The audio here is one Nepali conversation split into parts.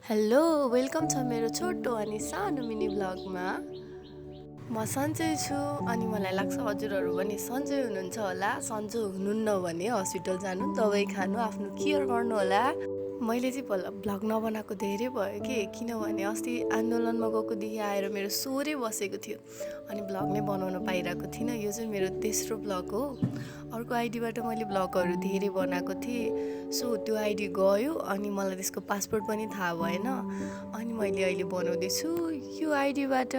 हेलो वेलकम छ मेरो छोटो अनि सानो मिनी ब्लगमा। म सन्चै छु अनि मलाई लाग्छ हजुरहरू पनि सन्चै हुनुहुन्छ होला। सन्चो हुनुहुन्न भने हस्पिटल जानु, दबाई खानु, आफ्नो केयर गर्नु होला। मैले चाहिँ ब्लग नबनाएको धेरै भयो किनभने अस्ति आन्दोलनमा गएकोदेखि आएर मेरो सोरै बसेको थियो अनि ब्लग नै बनाउन पाइरहेको थिइनँ। यो चाहिँ मेरो तेस्रो ब्लग हो। अर्को आइडीबाट मैले ब्लगहरू धेरै बनाएको थिएँ, सो त्यो आइडी गयो अनि मलाई त्यसको पासवर्ड पनि थाहा भएन। अनि मैले अहिले बनाउँदैछु यो आइडीबाट।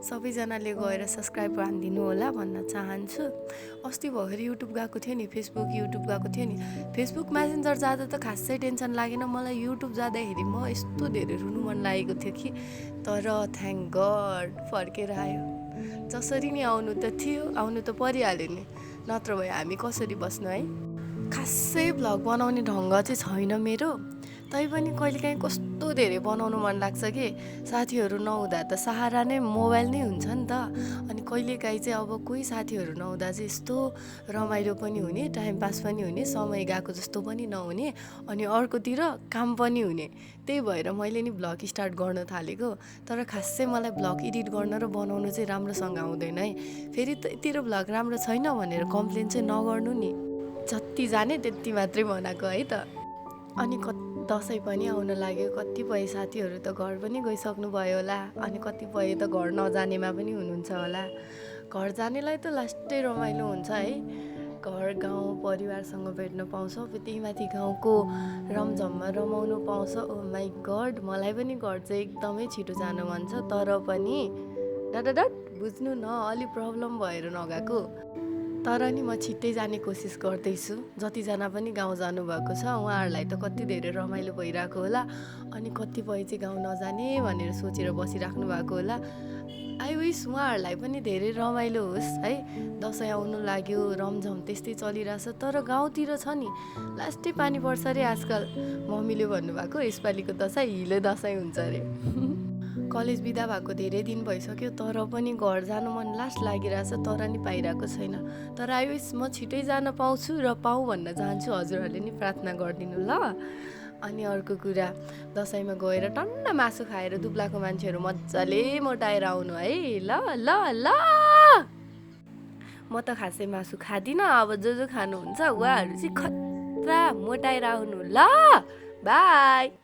सबैजनाले गएर सब्सक्राइब हानिदिनु होला भन्न चाहन्छु। अस्ति भर्खर युट्युब गएको थियो नि, फेसबुक युट्युब गएको थियो नि। फेसबुक मेसेन्जर जाँदा त खासै टेन्सन लागेन मलाई, युट्युब जाँदाखेरि म यस्तो धेरै रुनु मन लागेको थियो कि, तर थ्याङ्क गड फर्केर आयो। जसरी नि आउनु त थियो, आउनु त परिहाल्यो नि, नत्र भए हामी कसरी बस्नु है। खासै भ्लग बनाउने ढङ्ग चाहिँ छैन मेरो, तैपनि कहिलेकाहीँ कस्तो धेरै बनाउनु मन लाग्छ कि साथीहरू नहुँदा त सहारा नै मोबाइल नै हुन्छ नि त। अनि कहिलेकाहीँ चाहिँ अब कोही साथीहरू नहुँदा चाहिँ यस्तो रमाइलो पनि हुने, टाइम पास पनि हुने, समय गएको जस्तो पनि नहुने, अनि अर्कोतिर काम पनि हुने। त्यही भएर मैले नि भ्लग स्टार्ट गर्न थालेको। तर खासै मलाई भ्लग एडिट गर्न र बनाउनु चाहिँ राम्रोसँग आउँदैन है। फेरि तेरो भ्लग राम्रो छैन भनेर कम्प्लेन चाहिँ नगर्नु नि, जति जाने त्यति मात्रै बनाएको है त। अनि दसैँ पनि आउन लाग्यो, कतिपय साथीहरू त घर पनि गइसक्नु भयो होला, अनि कतिपय त घर नजानेमा पनि हुनुहुन्छ होला। घर जानेलाई त लास्टै रमाइलो हुन्छ है, घर गाउँ परिवारसँग भेट्न पाउँछ, त्यही माथि गाउँको रमझममा रमाउनु पाउँछ। ओ माई गड, मलाई पनि घर चाहिँ एकदमै छिटो जानु मन छ, तर पनि डट बुझ्नु न, अलि प्रब्लम भएर नगएको। तर नि म छिट्टै जाने कोसिस गर्दैछु। जतिजना पनि गाउँ जानुभएको छ उहाँहरूलाई त कति धेरै रमाइलो भइरहेको होला, अनि कतिपय चाहिँ गाउँ नजाने भनेर सोचेर बसिराख्नु भएको होला। आई विस उहाँहरूलाई पनि धेरै रमाइलो होस् है। दसैँ आउनु लाग्यो, रमझम त्यस्तै चलिरहेछ, तर गाउँतिर छ नि लास्टै पानी पर्छ अरे आजकल। मम्मीले भन्नुभएको यसपालिको दसैँ हिलो दसैँ हुन्छ अरे। कलेज बिदा भएको धेरै दिन भइसक्यो, तर पनि घर जानु मन लास्ट लागिरहेछ, तर नि पाइरहेको छैन। तर आइविस म छिटै जान पाउँछु र पाऊँ भन्न चाहन्छु। हजुरहरूले नि प्रार्थना गरिदिनु ल। अनि अर्को कुरा, दसैँमा गएर टन्न मासु खाएर दुब्लाको मान्छेहरू मजाले मोटाएर आउनु है ल ल ल। म त खासै मासु खाँदिनँ, अब जो खानुहुन्छ उहाँहरू चाहिँ खतरा मोटाएर आउनु ल। बाई।